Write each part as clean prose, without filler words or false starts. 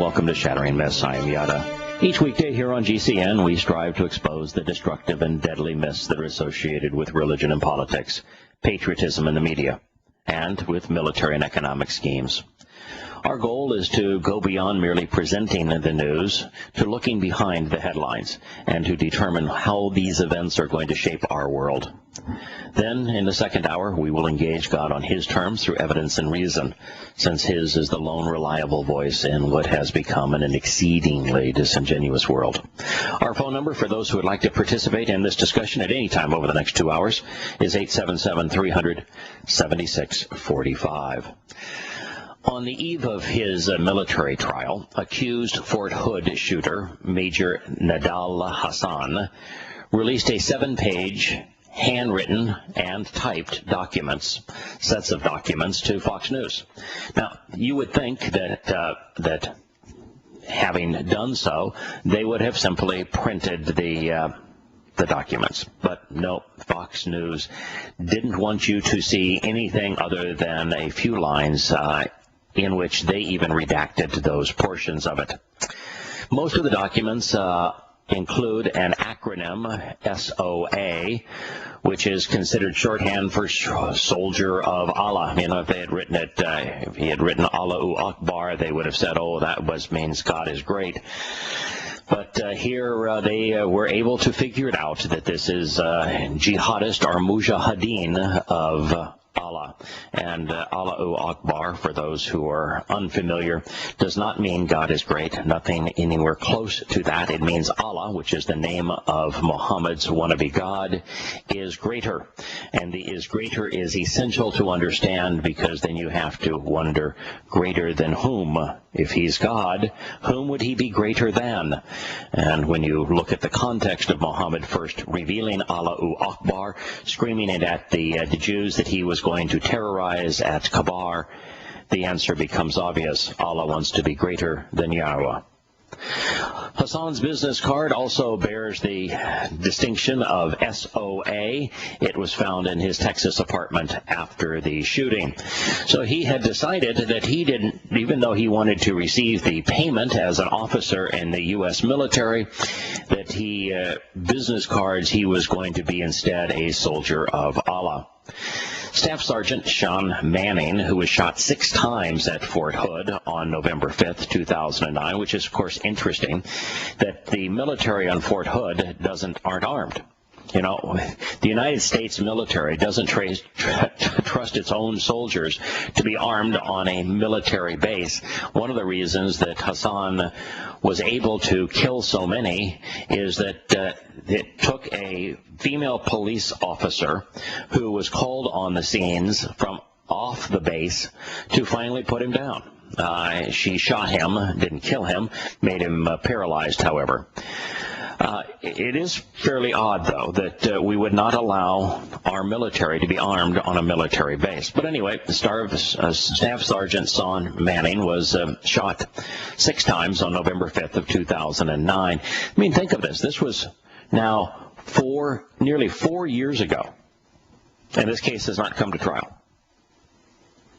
welcome to Shattering Myths. I am Yahowah. Each weekday here on GCN, we strive to expose the destructive and deadly myths that are associated with religion and politics, patriotism in the media, and with military and economic schemes. Our goal is to go beyond merely presenting the news to looking behind the headlines and to determine how these events are going to shape our world. Then, in the second hour, we will engage God on His terms through evidence and reason, since His is the lone reliable voice in what has become an exceedingly disingenuous world. Our phone number for those who would like to participate in this discussion at any time over the next 2 hours is 877-300-7645. On the eve of his military trial, accused Fort Hood shooter Major Nadal Hassan released a 7-page handwritten and typed sets of documents to Fox News. Now, you would think that having done so, they would have simply printed the documents. But no, Fox News didn't want you to see anything other than a few lines in which they even redacted those portions of it. Most of the documents include an acronym, SOA, which is considered shorthand for Soldier of Allah. You know, if they had written it, if he had written Allahu Akbar, they would have said, oh, that means God is great. But here they were able to figure it out that this is jihadist or mujahideen of Allah. And Allahu Akbar, for those who are unfamiliar, does not mean God is great. Nothing anywhere close to that. It means Allah, which is the name of Muhammad's wannabe God, is greater. And the is greater is essential to understand, because then you have to wonder, greater than whom? If he's God, whom would he be greater than? And when you look at the context of Muhammad first revealing Allahu Akbar, screaming it at the Jews that he was going to terrorize at Kabar, the answer becomes obvious. Allah wants to be greater than Yahowah. Hassan's business card also bears the distinction of SOA. It was found in his Texas apartment after the shooting. So he had decided that he didn't, even though he wanted to receive the payment as an officer in the U.S. military, that business cards, he was going to be instead a soldier of Allah. Staff Sergeant Sean Manning, who was shot 6 times at Fort Hood on November 5th, 2009, which is, of course, interesting, that the military on Fort Hood aren't armed. You know, the United States military doesn't trust its own soldiers to be armed on a military base. One of the reasons that Hassan was able to kill so many is that it took a female police officer who was called on the scenes from off the base to finally put him down. She shot him, didn't kill him, made him paralyzed, however. It is fairly odd, though, that we would not allow our military to be armed on a military base. But anyway, Staff Sergeant Sean Manning was shot 6 times on November 5th of 2009. I mean, think of this. This was now nearly 4 years ago, and this case has not come to trial.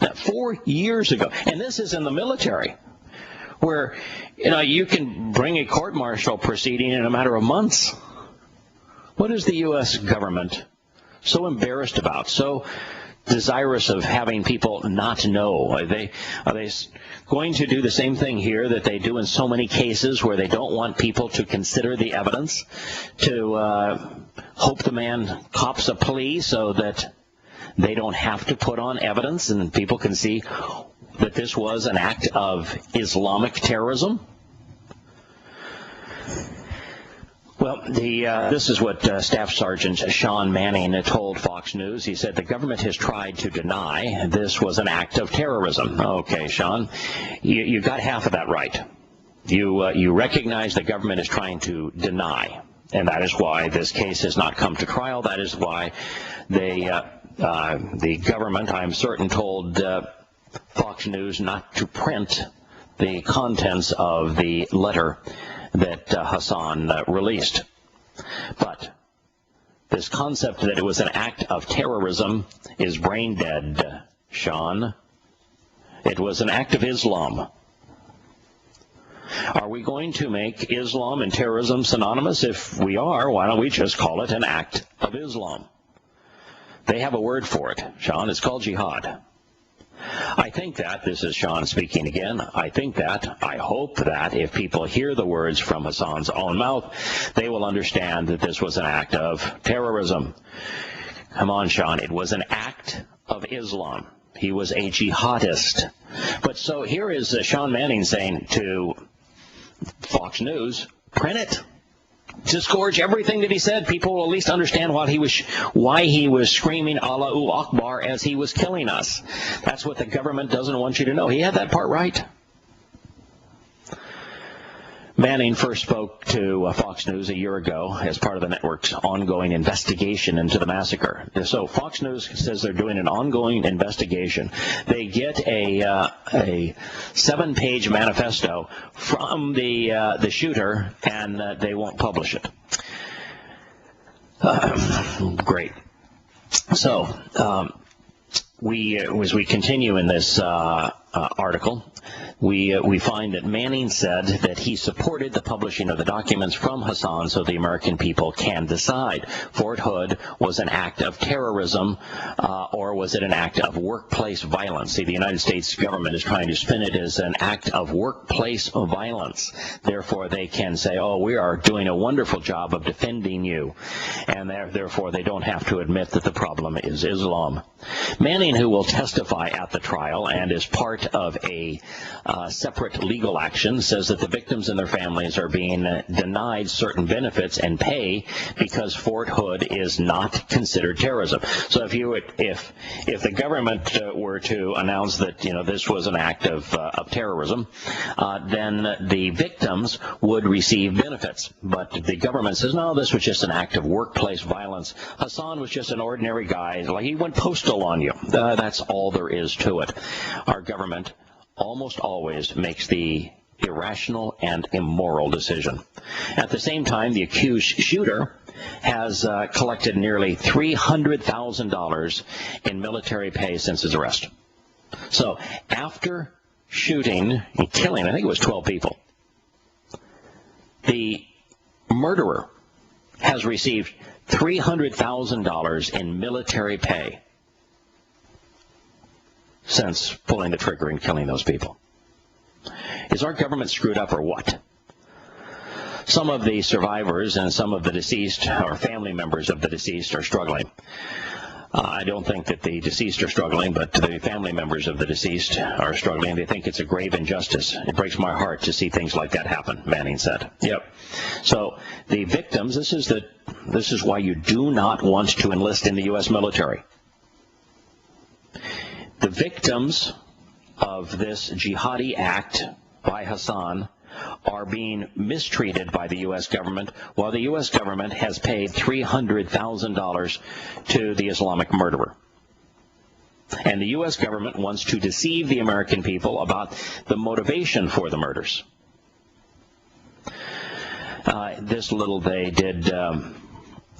Now, 4 years ago, and this is in the military, where, you know, you can bring a court-martial proceeding in a matter of months. What is the U.S. government so embarrassed about, so desirous of having people not know? Are they going to do the same thing here that they do in so many cases where they don't want people to consider the evidence, to hope the man cops a plea so that they don't have to put on evidence and people can see that this was an act of Islamic terrorism? Well, this is what Staff Sergeant Sean Manning told Fox News. He said, the government has tried to deny this was an act of terrorism. Okay, Sean, you got half of that right. You recognize the government is trying to deny, and that is why this case has not come to trial. That is why the government, I'm certain, told Fox News not to print the contents of the letter that Hassan released. But this concept that it was an act of terrorism is brain dead, Sean. It was an act of Islam. Are we going to make Islam and terrorism synonymous? If we are, why don't we just call it an act of Islam? They have a word for it, Sean. It's called jihad. I think that, this is Sean speaking again, I hope that if people hear the words from Hassan's own mouth, they will understand that this was an act of terrorism. Come on, Sean, it was an act of Islam. He was a jihadist. But so here is Sean Manning saying to Fox News, print it. Disgorge everything that he said. People will at least understand why he was screaming Allahu Akbar as he was killing us. That's what the government doesn't want you to know. He had that part right. Manning first spoke to Fox News a year ago as part of the network's ongoing investigation into the massacre. So Fox News says they're doing an ongoing investigation. They get a 7-page manifesto from the shooter, and they won't publish it. Great. So as we continue in this article, we find that Manning said that he supported the publishing of the documents from Hassan so the American people can decide. Fort Hood was an act of terrorism, or was it an act of workplace violence? See, the United States government is trying to spin it as an act of workplace violence. Therefore, they can say, oh, we are doing a wonderful job of defending you. And therefore, they don't have to admit that the problem is Islam. Manning, who will testify at the trial and is part of a separate legal action, says that the victims and their families are being denied certain benefits and pay because Fort Hood is not considered terrorism. So if the government were to announce that this was an act of terrorism, then the victims would receive benefits. But the government says, no, this was just an act of workplace violence. Hassan was just an ordinary guy. Like, he went postal on you. That's all there is to it. Our government almost always makes the irrational and immoral decision. At the same time, the accused shooter has collected nearly $300,000 in military pay since his arrest. So after shooting and killing, I think it was 12 people, the murderer has received $300,000 in military pay since pulling the trigger and killing those people. Is our government screwed up or what? Some of the survivors and some of the deceased, or family members of the deceased, are struggling. I don't think that the deceased are struggling, but the family members of the deceased are struggling. They think it's a grave injustice. It breaks my heart to see things like that happen, Manning said. Yep. So the victims, this is why you do not want to enlist in the U.S. military. The victims of this jihadi act by Hassan are being mistreated by the U.S. government, while the U.S. government has paid $300,000 to the Islamic murderer. And the U.S. government wants to deceive the American people about the motivation for the murders. They did,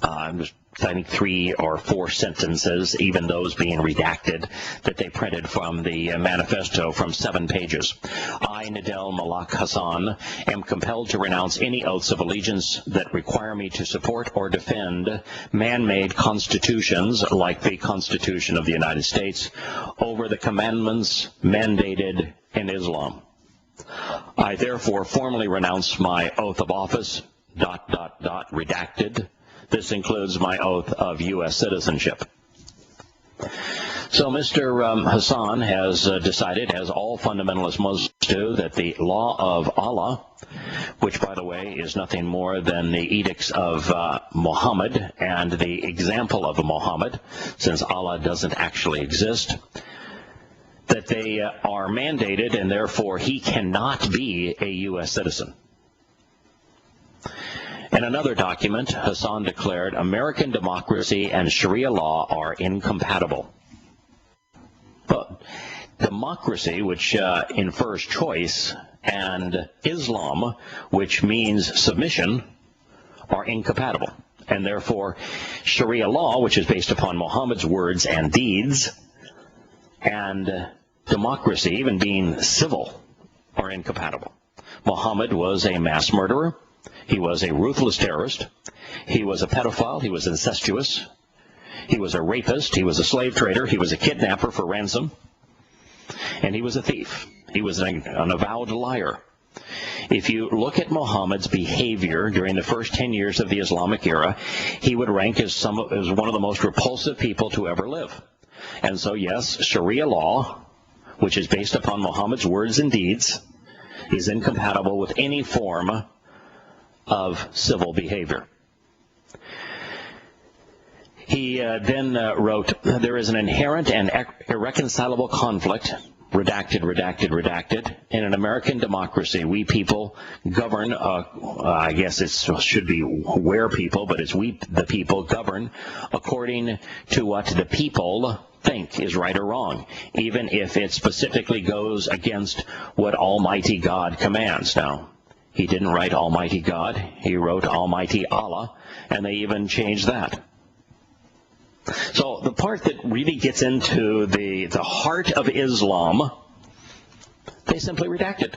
I think 3 or 4 sentences, even those being redacted, that they printed from the manifesto from 7 pages. I, Nadel Malak Hassan, am compelled to renounce any oaths of allegiance that require me to support or defend man-made constitutions like the Constitution of the United States over the commandments mandated in Islam. I therefore formally renounce my oath of office, ... redacted. This includes my oath of U.S. citizenship. So Mr. Hassan has decided, as all fundamentalist Muslims do, that the law of Allah, which, by the way, is nothing more than the edicts of Muhammad and the example of Muhammad, since Allah doesn't actually exist, that they are mandated, and therefore he cannot be a U.S. citizen. In another document, Hassan declared American democracy and Sharia law are incompatible. But democracy, which infers choice, and Islam, which means submission, are incompatible. And therefore, Sharia law, which is based upon Muhammad's words and deeds, and democracy, even being civil, are incompatible. Muhammad was a mass murderer. He was a ruthless terrorist. He was a pedophile. He was incestuous. He was a rapist. He was a slave trader. He was a kidnapper for ransom. And he was a thief. He was an avowed liar. If you look at Muhammad's behavior during the first 10 years of the Islamic era, he would rank as one of the most repulsive people to ever live. And so, yes, Sharia law, which is based upon Muhammad's words and deeds, is incompatible with any form of civil behavior. He then wrote, there is an inherent and irreconcilable conflict, redacted, redacted, redacted, in an American democracy. We people govern, I guess it should be where people, but it's we the people govern according to what the people think is right or wrong, even if it specifically goes against what Almighty God commands. Now, he didn't write Almighty God, he wrote Almighty Allah, and they even changed that. So the part that really gets into the heart of Islam, they simply redacted.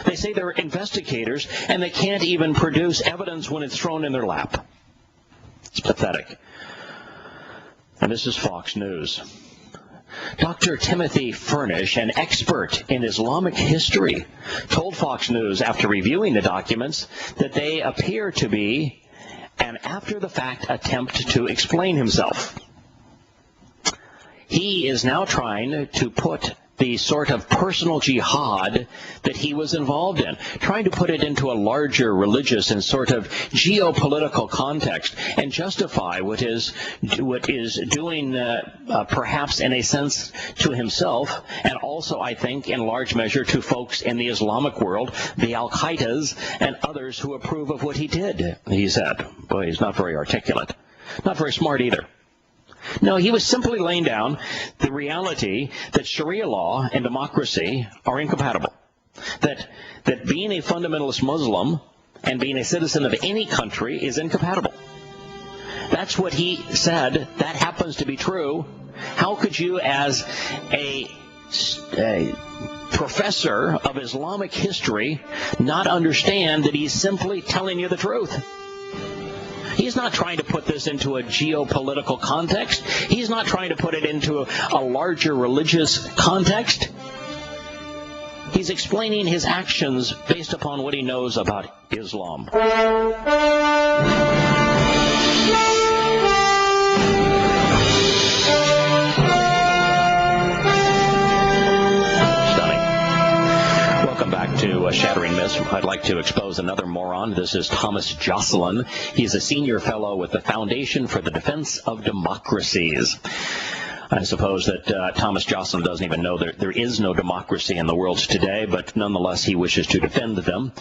They say they're investigators, and they can't even produce evidence when it's thrown in their lap. It's pathetic. And this is Fox News. Dr. Timothy Furnish, an expert in Islamic history, told Fox News after reviewing the documents that they appear to be an after-the-fact attempt to explain himself. He is now trying to put the sort of personal jihad that he was involved in, trying to put it into a larger religious and sort of geopolitical context and justify what is doing perhaps in a sense to himself, and also I think in large measure to folks in the Islamic world, the al-Qaedas and others who approve of what he did, he said. Boy, he's not very articulate. Not very smart either. No, he was simply laying down the reality that Sharia law and democracy are incompatible. That being a fundamentalist Muslim and being a citizen of any country is incompatible. That's what he said. That happens to be true. How could you, as a professor of Islamic history, not understand that he's simply telling you the truth? He's not trying to put this into a geopolitical context. He's not trying to put it into a larger religious context. He's explaining his actions based upon what he knows about Islam. To Shattering Myths, I'd like to expose another moron. This is Thomas Joscelyn. He's a senior fellow with the Foundation for the Defense of Democracies. I suppose that Thomas Joscelyn doesn't even know there is no democracy in the world today, but nonetheless he wishes to defend them.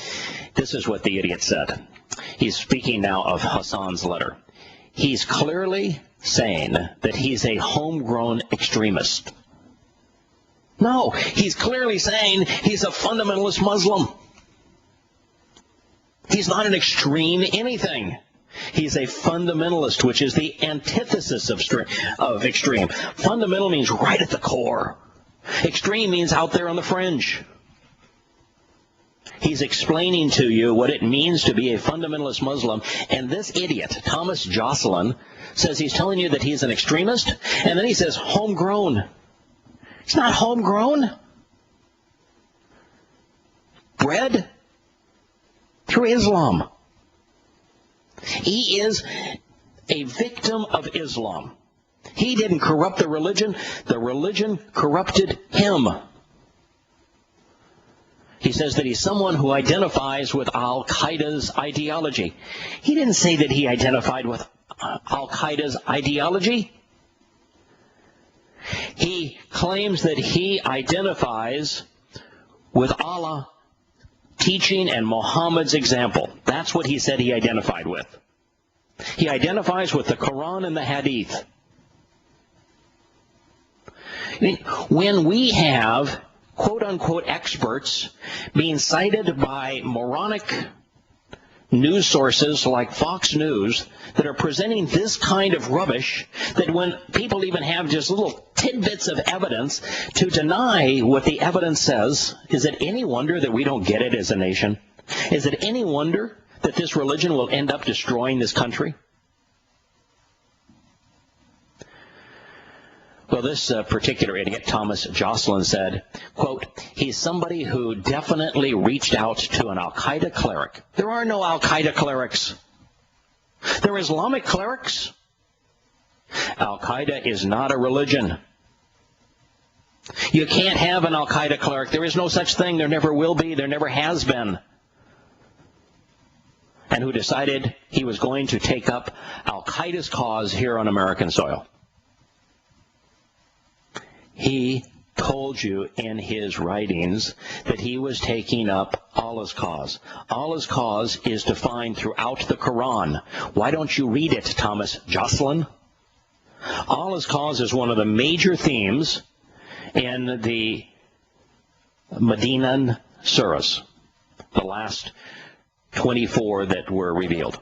This is what the idiot said. He's speaking now of Hassan's letter. He's clearly saying that he's a homegrown extremist. No, he's clearly saying he's a fundamentalist Muslim. He's not an extreme anything. He's a fundamentalist, which is the antithesis of extreme. Fundamental means right at the core. Extreme means out there on the fringe. He's explaining to you what it means to be a fundamentalist Muslim, and this idiot, Thomas Joscelyn, says he's telling you that he's an extremist, and then he says homegrown. It's not homegrown. Bred through Islam. He is a victim of Islam. He didn't corrupt the religion corrupted him. He says that he's someone who identifies with al-Qaeda's ideology. He didn't say that he identified with al-Qaeda's ideology. He claims that he identifies with Allah teaching and Muhammad's example. That's what he said he identified with. He identifies with the Quran and the Hadith. When we have quote-unquote experts being cited by moronic news sources like Fox News that are presenting this kind of rubbish, that when people even have just little tidbits of evidence to deny what the evidence says, is it any wonder that we don't get it as a nation? Is it any wonder that this religion will end up destroying this country? Well, this particular idiot, Thomas Jocelyn, said, quote, he's somebody who definitely reached out to an al-Qaeda cleric. There are no al-Qaeda clerics. They're Islamic clerics. Al-Qaeda is not a religion. You can't have an al-Qaeda cleric. There is no such thing. There never will be. There never has been. And who decided he was going to take up al-Qaeda's cause here on American soil. He told you in his writings that he was taking up Allah's cause. Allah's cause is defined throughout the Quran. Why don't you read it, Thomas Jocelyn? Allah's cause is one of the major themes in the Medinan surahs, the last 24 that were revealed.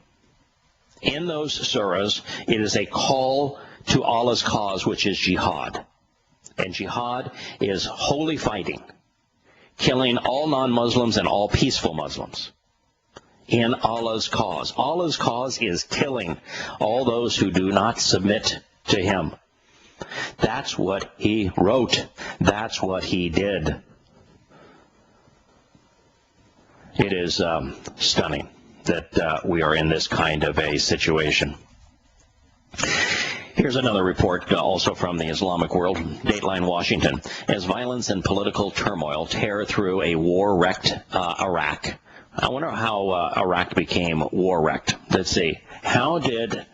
In those surahs, it is a call to Allah's cause, which is jihad. And jihad is holy fighting, killing all non-Muslims and all peaceful Muslims in Allah's cause. Allah's cause is killing all those who do not submit to him. That's what he wrote. That's what he did. It is stunning that we are in this kind of a situation. Here's another report also from the Islamic world, Dateline Washington. As violence and political turmoil tear through a war-wrecked Iraq. I wonder how Iraq became war-wrecked. Let's see. How did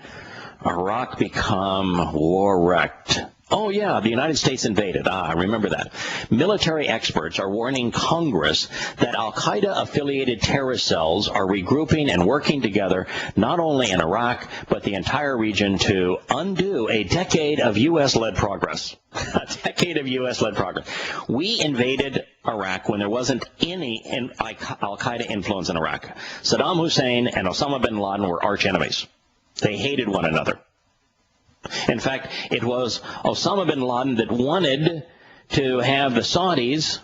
Iraq become war-wrecked? Oh, yeah, the United States invaded. I remember that. Military experts are warning Congress that al-Qaeda-affiliated terrorist cells are regrouping and working together not only in Iraq, but the entire region to undo a decade of U.S.-led progress. A decade of U.S.-led progress. We invaded Iraq when there wasn't any al-Qaeda influence in Iraq. Saddam Hussein and Osama bin Laden were arch enemies. They hated one another. In fact, it was Osama bin Laden that wanted to have the Saudis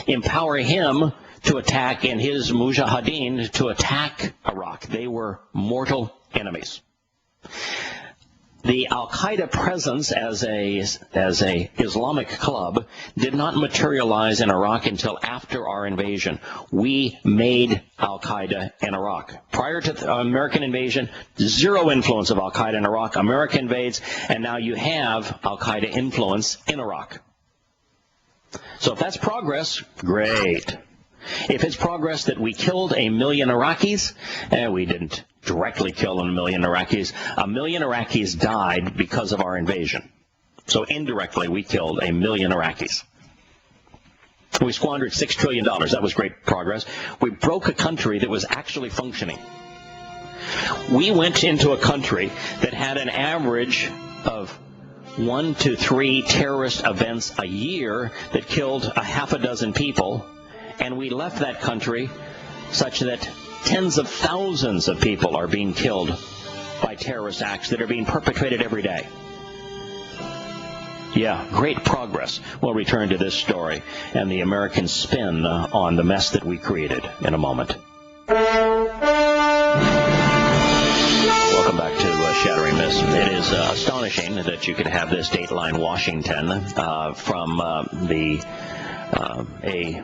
empower him to attack, and his mujahideen to attack Iraq. They were mortal enemies. The al-Qaeda presence as a Islamic club did not materialize in Iraq until after our invasion. We made al-Qaeda in Iraq. Prior to the American invasion, zero influence of al-Qaeda in Iraq. America invades, and now you have al-Qaeda influence in Iraq. So if that's progress, great. If it's progress that we killed 1 million Iraqis, we didn't directly kill 1 million Iraqis. 1 million Iraqis died because of our invasion. So indirectly, we killed 1 million Iraqis. We squandered $6 trillion. That was great progress. We broke a country that was actually functioning. We went into a country that had an average of 1 to 3 terrorist events a year that killed 6 people. And we left that country such that tens of thousands of people are being killed by terrorist acts that are being perpetrated every day. Yeah, great progress. We'll return to this story and the American spin on the mess that we created in a moment. Welcome back to Shattering Myths. It is astonishing that you could have this Dateline Washington from a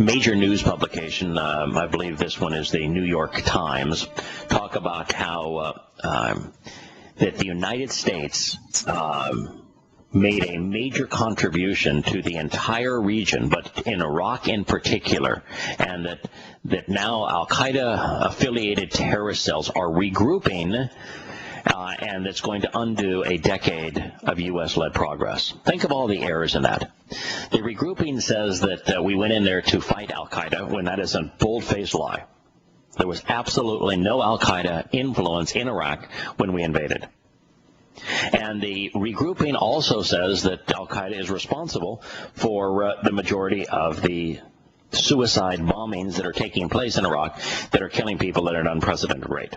major news publication, I believe this one is the New York Times, talk about how that the United States made a major contribution to the entire region, but in Iraq in particular, and that now al-Qaeda-affiliated terrorist cells are regrouping, and it's going to undo a decade of U.S.-led progress. Think of all the errors in that. The regrouping says that we went in there to fight al-Qaeda, when that is a bold-faced lie. There was absolutely no al-Qaeda influence in Iraq when we invaded. And the regrouping also says that al-Qaeda is responsible for the majority of the suicide bombings that are taking place in Iraq that are killing people at an unprecedented rate.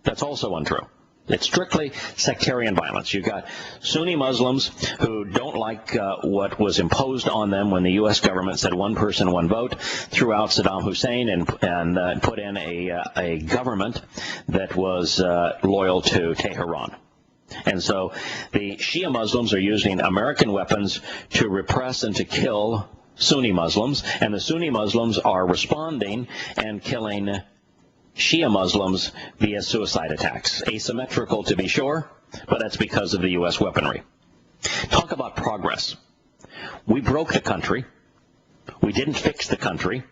That's also untrue. It's strictly sectarian violence. You've got Sunni Muslims who don't like what was imposed on them when the U.S. government said one person, one vote, threw out Saddam Hussein and put in a government that was loyal to Tehran. And so the Shia Muslims are using American weapons to repress and to kill Sunni Muslims, and the Sunni Muslims are responding and killing Shia Muslims via suicide attacks. Asymmetrical, to be sure, but that's because of the U.S. weaponry. Talk about progress. We broke the country. We didn't fix the country.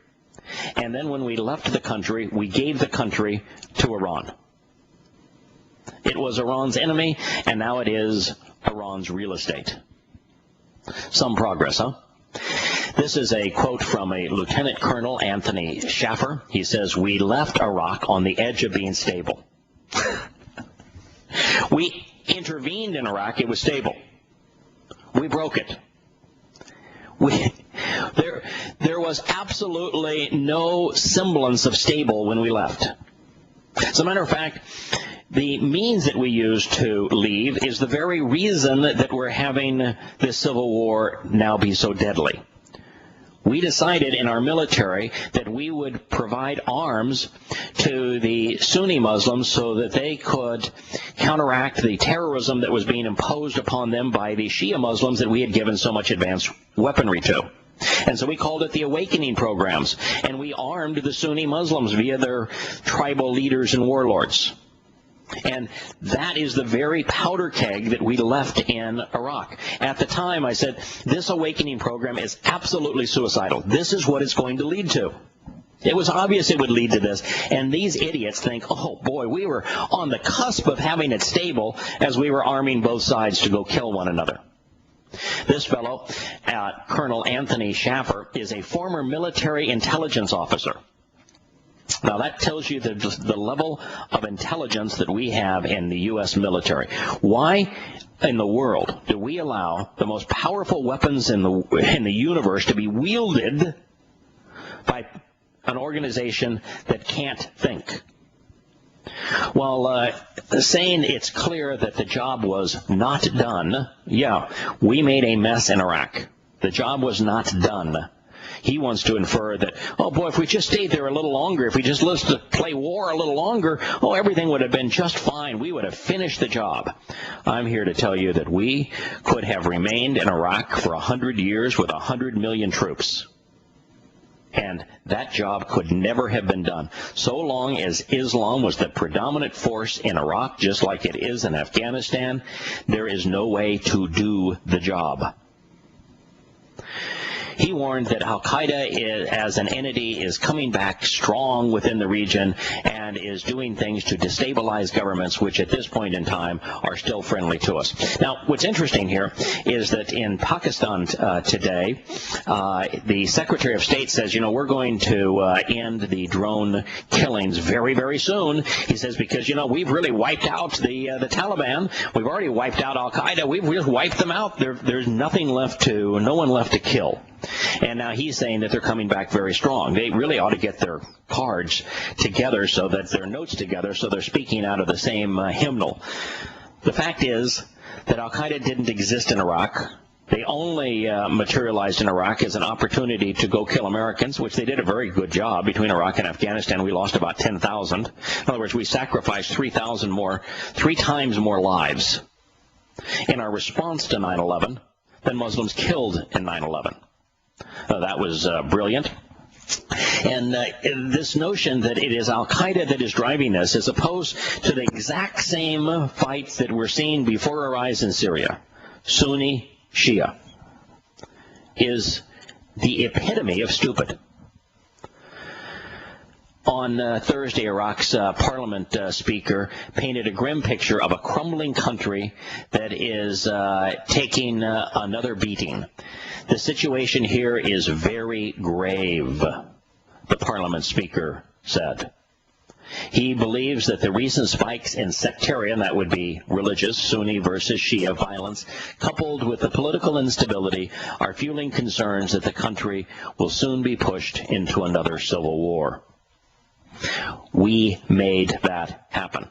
And then when we left the country, we gave the country to Iran. It was Iran's enemy, and now it is Iran's real estate. Some progress, huh? This is a quote from a Lieutenant Colonel Anthony Schaffer. He says, "We left Iraq on the edge of being stable." We intervened in Iraq. It was stable. We broke it. There was absolutely no semblance of stable when we left. As a matter of fact, the means that we used to leave is the very reason that we're having this civil war now be so deadly. We decided in our military that we would provide arms to the Sunni Muslims so that they could counteract the terrorism that was being imposed upon them by the Shia Muslims that we had given so much advanced weaponry to. And so we called it the awakening programs, and we armed the Sunni Muslims via their tribal leaders and warlords. And that is the very powder keg that we left in Iraq. At the time, I said, this awakening program is absolutely suicidal. This is what it's going to lead to. It was obvious it would lead to this. And these idiots think, oh boy, we were on the cusp of having it stable as we were arming both sides to go kill one another. This fellow, Colonel Anthony Schaffer, is a former military intelligence officer. Now, that tells you the level of intelligence that we have in the U.S. military. Why in the world do we allow the most powerful weapons in the universe to be wielded by an organization that can't think? Well, saying it's clear that the job was not done, yeah, we made a mess in Iraq. The job was not done. He wants to infer that, oh boy, if we just stayed there a little longer, if we just let to play war a little longer, oh, everything would have been just fine. We would have finished the job. I'm here to tell you that we could have remained in Iraq for 100 years with 100 million troops. And that job could never have been done. So long as Islam was the predominant force in Iraq, just like it is in Afghanistan, there is no way to do the job. He warned that al-Qaeda as an entity is coming back strong within the region and is doing things to destabilize governments, which at this point in time are still friendly to us. Now, what's interesting here is that in Pakistan today, the Secretary of State says, we're going to end the drone killings very, very soon. He says, because, we've really wiped out the Taliban. We've already wiped out al-Qaeda. We've just wiped them out. There's no one left to kill. And now he's saying that they're coming back very strong. They really ought to get their cards together so that their notes together so they're speaking out of the same hymnal. The fact is that al-Qaeda didn't exist in Iraq. They only materialized in Iraq as an opportunity to go kill Americans, which they did a very good job. Between Iraq and Afghanistan, we lost about 10,000. In other words, we sacrificed 3 times more lives in our response to 9/11 than Muslims killed in 9/11. That was brilliant. And this notion that it is al-Qaeda that is driving this, as opposed to the exact same fights that we're seeing before our eyes in Syria, Sunni, Shia, is the epitome of stupid. On Thursday, Iraq's parliament speaker painted a grim picture of a crumbling country that is taking another beating. The situation here is very grave, the parliament speaker said. He believes that the recent spikes in sectarian, that would be religious, Sunni versus Shia violence, coupled with the political instability, are fueling concerns that the country will soon be pushed into another civil war. We made that happen.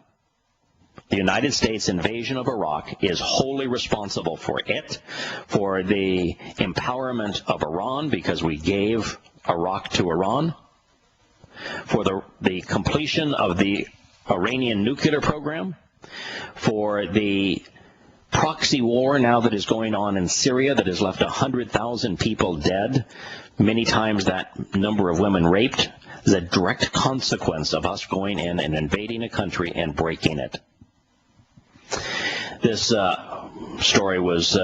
The United States invasion of Iraq is wholly responsible for it, for the empowerment of Iran because we gave Iraq to Iran, for the completion of the Iranian nuclear program, for the proxy war now that is going on in Syria that has left 100,000 people dead, many times that number of women raped, is a direct consequence of us going in and invading a country and breaking it. This story was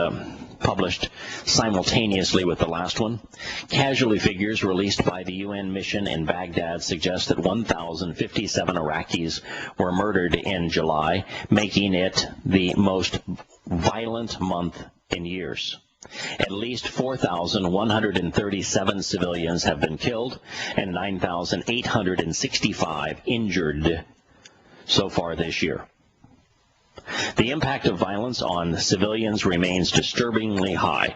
published simultaneously with the last one. Casualty figures released by the UN mission in Baghdad suggest that 1,057 Iraqis were murdered in July, making it the most violent month in years. At least 4,137 civilians have been killed and 9,865 injured so far this year. The impact of violence on civilians remains disturbingly high.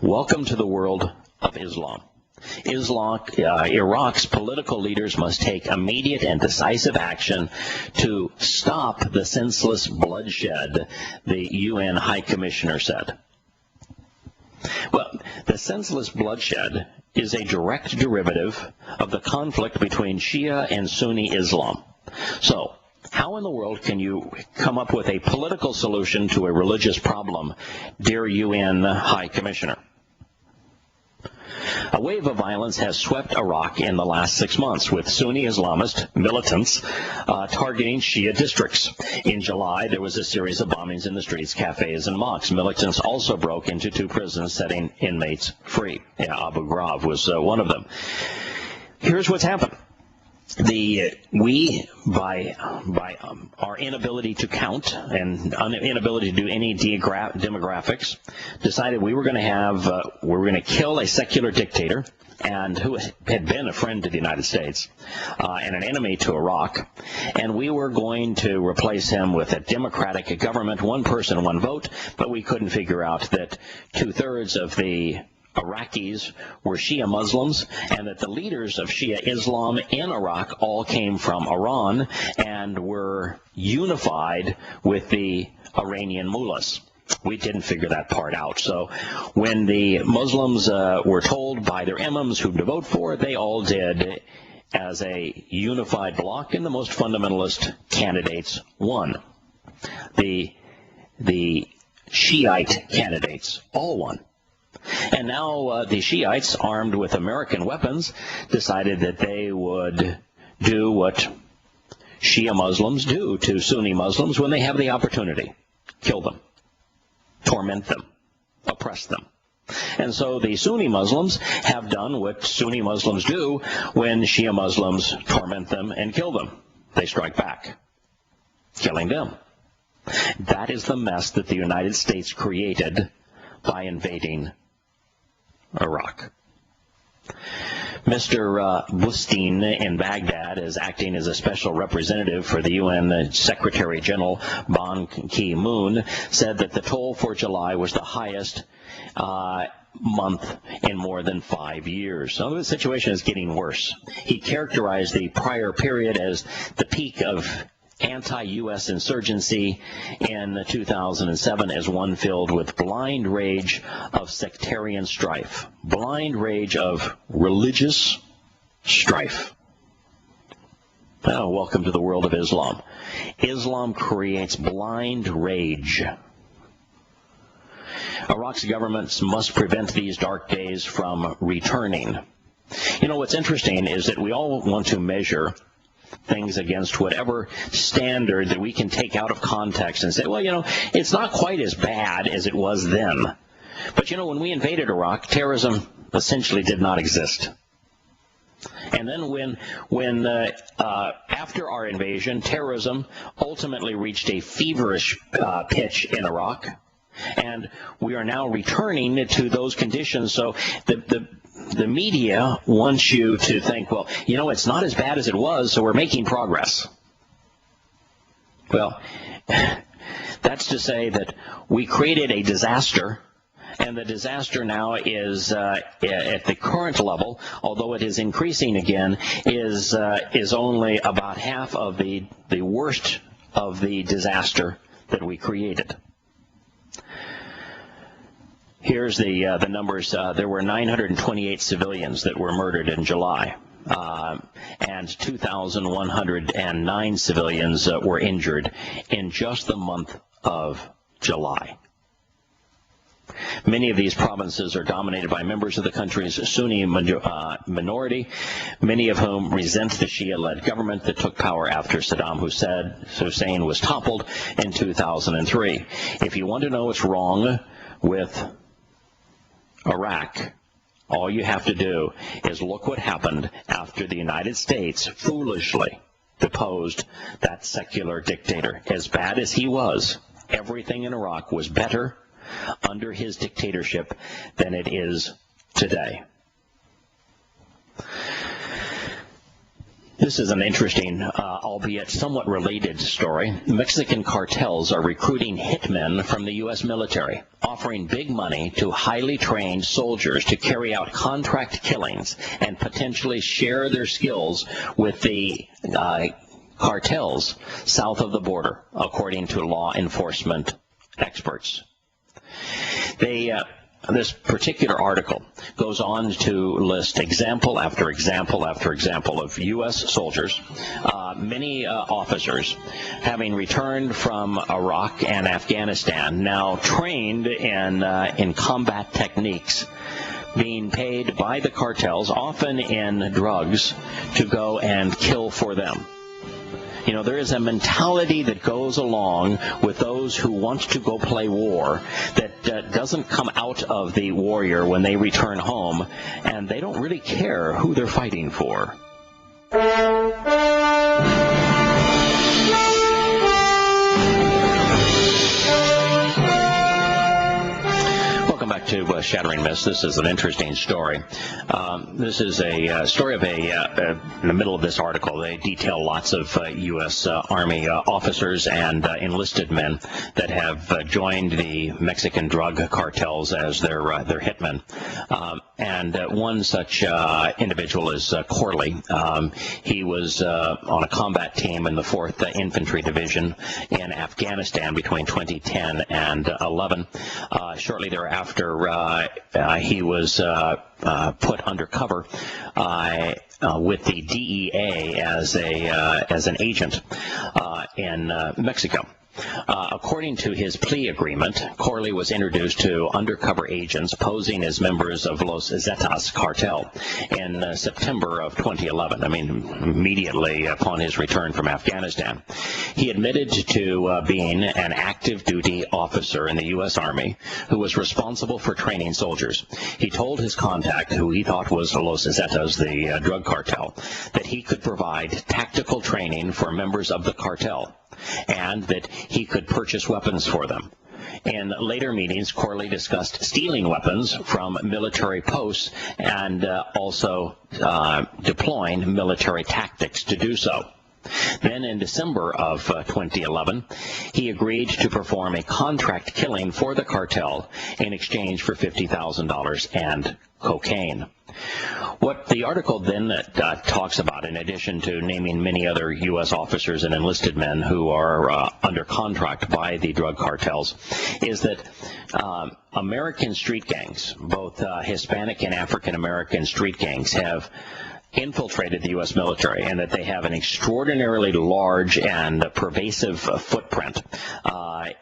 Welcome to the world of Islam. Iraq's political leaders must take immediate and decisive action to stop the senseless bloodshed, the UN High Commissioner said. Well, the senseless bloodshed is a direct derivative of the conflict between Shia and Sunni Islam. So, how in the world can you come up with a political solution to a religious problem, dear UN High Commissioner? A wave of violence has swept Iraq in the last 6 months, with Sunni Islamist militants targeting Shia districts. In July, there was a series of bombings in the streets, cafes, and mosques. Militants also broke into 2 prisons, setting inmates free. Abu Ghraib was one of them. Here's what's happened. We, by our inability to count and inability to do any demographics, decided we were going to kill a secular dictator and who had been a friend to the United States and an enemy to Iraq, and we were going to replace him with a democratic government, 1 person, 1 vote, but we couldn't figure out that 2/3 of the Iraqis were Shia Muslims, and that the leaders of Shia Islam in Iraq all came from Iran and were unified with the Iranian mullahs. We didn't figure that part out. So when the Muslims were told by their imams who to vote for, they all did as a unified bloc, and the most fundamentalist candidates won. The Shiite candidates all won. And now the Shiites, armed with American weapons, decided that they would do what Shia Muslims do to Sunni Muslims when they have the opportunity. Kill them, torment them, oppress them. And so the Sunni Muslims have done what Sunni Muslims do when Shia Muslims torment them and kill them. They strike back, killing them. That is the mess that the United States created by invading Iraq. Mr. Bustein in Baghdad is acting as a special representative for the UN Secretary General Ban Ki-moon, said that the toll for July was the highest month in more than 5 years. So the situation is getting worse. He characterized the prior period as the peak of anti-U.S. insurgency in 2007 as one filled with blind rage of sectarian strife, blind rage of religious strife. Oh, welcome to the world of Islam. Islam creates blind rage. Iraq's governments must prevent these dark days from returning. You know, what's interesting is that we all want to measure things against whatever standard that we can take out of context and say, well, you know, it's not quite as bad as it was then. But, you know, when we invaded Iraq, terrorism essentially did not exist. And then when after our invasion, terrorism ultimately reached a feverish pitch in Iraq, and we are now returning to those conditions. So the media wants you to think, well, you know, it's not as bad as it was, so we're making progress. Well, that's to say that we created a disaster, and the disaster now is at the current level, although it is increasing again, is only about half of the worst of the disaster that we created. Here's the numbers. There were 928 civilians that were murdered in July, and 2,109 civilians were injured in just the month of July. Many of these provinces are dominated by members of the country's Sunni minority, many of whom resent the Shia-led government that took power after Saddam Hussein was toppled in 2003. If you want to know what's wrong with Iraq, all you have to do is look what happened after the United States foolishly deposed that secular dictator. As bad as he was, everything in Iraq was better under his dictatorship than it is today. This is an interesting, albeit somewhat related story. Mexican cartels are recruiting hitmen from the U.S. military, offering big money to highly trained soldiers to carry out contract killings and potentially share their skills with the cartels south of the border, according to law enforcement experts. This particular article goes on to list example after example after example of U.S. soldiers, many officers having returned from Iraq and Afghanistan, now trained in combat techniques, being paid by the cartels, often in drugs, to go and kill for them. You know, there is a mentality that goes along with those who want to go play war that doesn't come out of the warrior when they return home, and they don't really care who they're fighting for. Welcome back to Shattering Myths. This is an interesting story. This is a story of in the middle of this article, they detail lots of U.S. Army officers and enlisted men that have joined the Mexican drug cartels as their hitmen. And one such individual is Corley. He was on a combat team in the 4th Infantry Division in Afghanistan between 2010 and 11. Shortly thereafter, he was put undercover with the DEA as an agent in Mexico. According to his plea agreement, Corley was introduced to undercover agents posing as members of Los Zetas cartel in September of 2011, immediately upon his return from Afghanistan. He admitted to being an active duty officer in the U.S. Army who was responsible for training soldiers. He told his contact, who he thought was Los Zetas, the drug cartel, that he could provide tactical training for members of the cartel, and that he could purchase weapons for them. In later meetings, Corley discussed stealing weapons from military posts and also deploying military tactics to do so. Then in December of 2011, he agreed to perform a contract killing for the cartel in exchange for $50,000 and cocaine. What the article then talks about, in addition to naming many other U.S. officers and enlisted men who are under contract by the drug cartels, is that American street gangs, both Hispanic and African American street gangs, have infiltrated the U.S. military, and that they have an extraordinarily large and pervasive footprint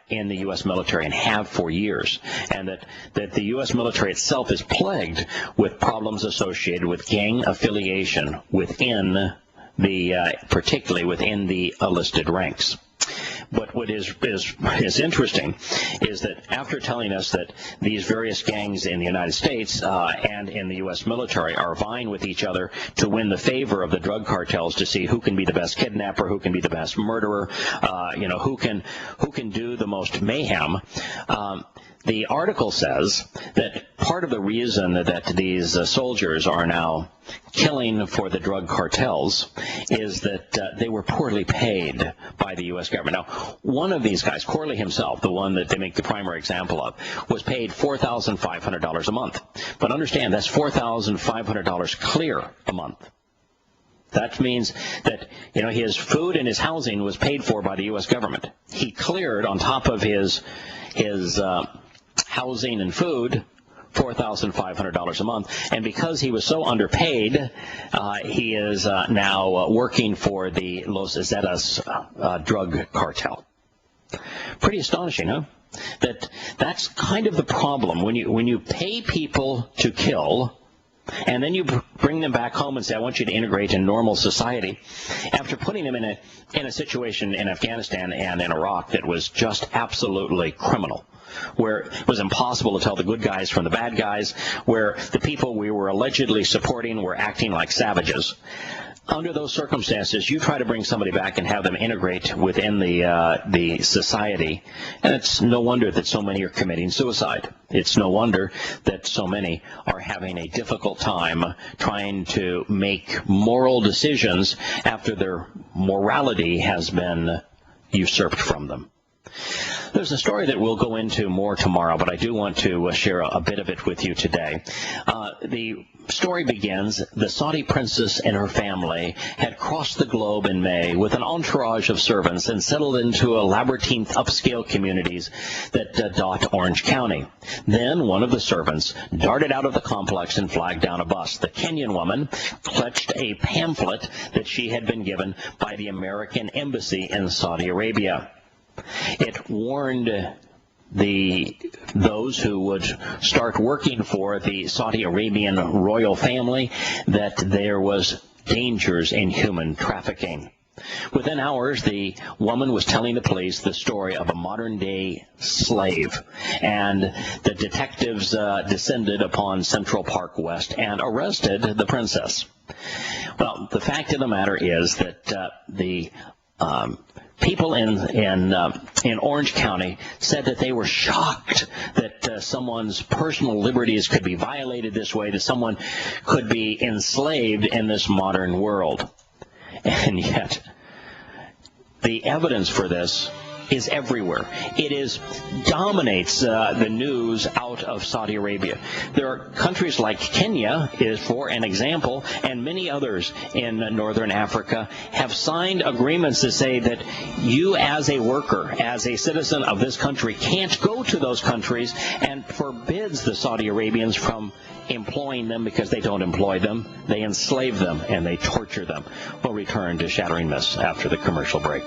in the U.S. military, and have for years, and that the U.S. military itself is plagued with problems associated with gang affiliation within particularly within the enlisted ranks. But what is interesting is that after telling us that these various gangs in the United States and in the U.S. military are vying with each other to win the favor of the drug cartels to see who can be the best kidnapper, who can be the best murderer, who can do the most mayhem. The article says that part of the reason that these soldiers are now killing for the drug cartels is that they were poorly paid by the U.S. government. Now, one of these guys, Corley himself, the one that they make the primary example of, was paid $4,500 a month. But understand, that's $4,500 clear a month. That means that, his food and his housing was paid for by the U.S. government. He cleared, on top of his housing and food, $4,500 a month. And because he was so underpaid, he is now working for the Los Zetas drug cartel. Pretty astonishing, huh? That's kind of the problem. When you pay people to kill, and then you bring them back home and say, I want you to integrate in normal society, after putting them in a situation in Afghanistan and in Iraq that was just absolutely criminal, where it was impossible to tell the good guys from the bad guys, where the people we were allegedly supporting were acting like savages. Under those circumstances, you try to bring somebody back and have them integrate within the society, and it's no wonder that so many are committing suicide. It's no wonder that so many are having a difficult time trying to make moral decisions after their morality has been usurped from them. There's a story that we'll go into more tomorrow, but I do want to share a bit of it with you today. The story begins, the Saudi princess and her family had crossed the globe in May with an entourage of servants and settled into a labyrinth upscale communities that dot Orange County. Then one of the servants darted out of the complex and flagged down a bus. The Kenyan woman clutched a pamphlet that she had been given by the American embassy in Saudi Arabia. It warned those who would start working for the Saudi Arabian royal family that there was dangers in human trafficking. Within hours, the woman was telling the police the story of a modern-day slave, and the detectives descended upon Central Park West and arrested the princess. Well, the fact of the matter is that the people in Orange County said that they were shocked that someone's personal liberties could be violated this way, that someone could be enslaved in this modern world. And yet, the evidence for this is everywhere. It dominates the news out of Saudi Arabia. There are countries like Kenya, is for an example, and many others in northern Africa have signed agreements to say that you as a worker, as a citizen of this country, can't go to those countries, and forbids the Saudi Arabians from employing them because they don't employ them. They enslave them and they torture them. We'll return to Shattering Myths after the commercial break.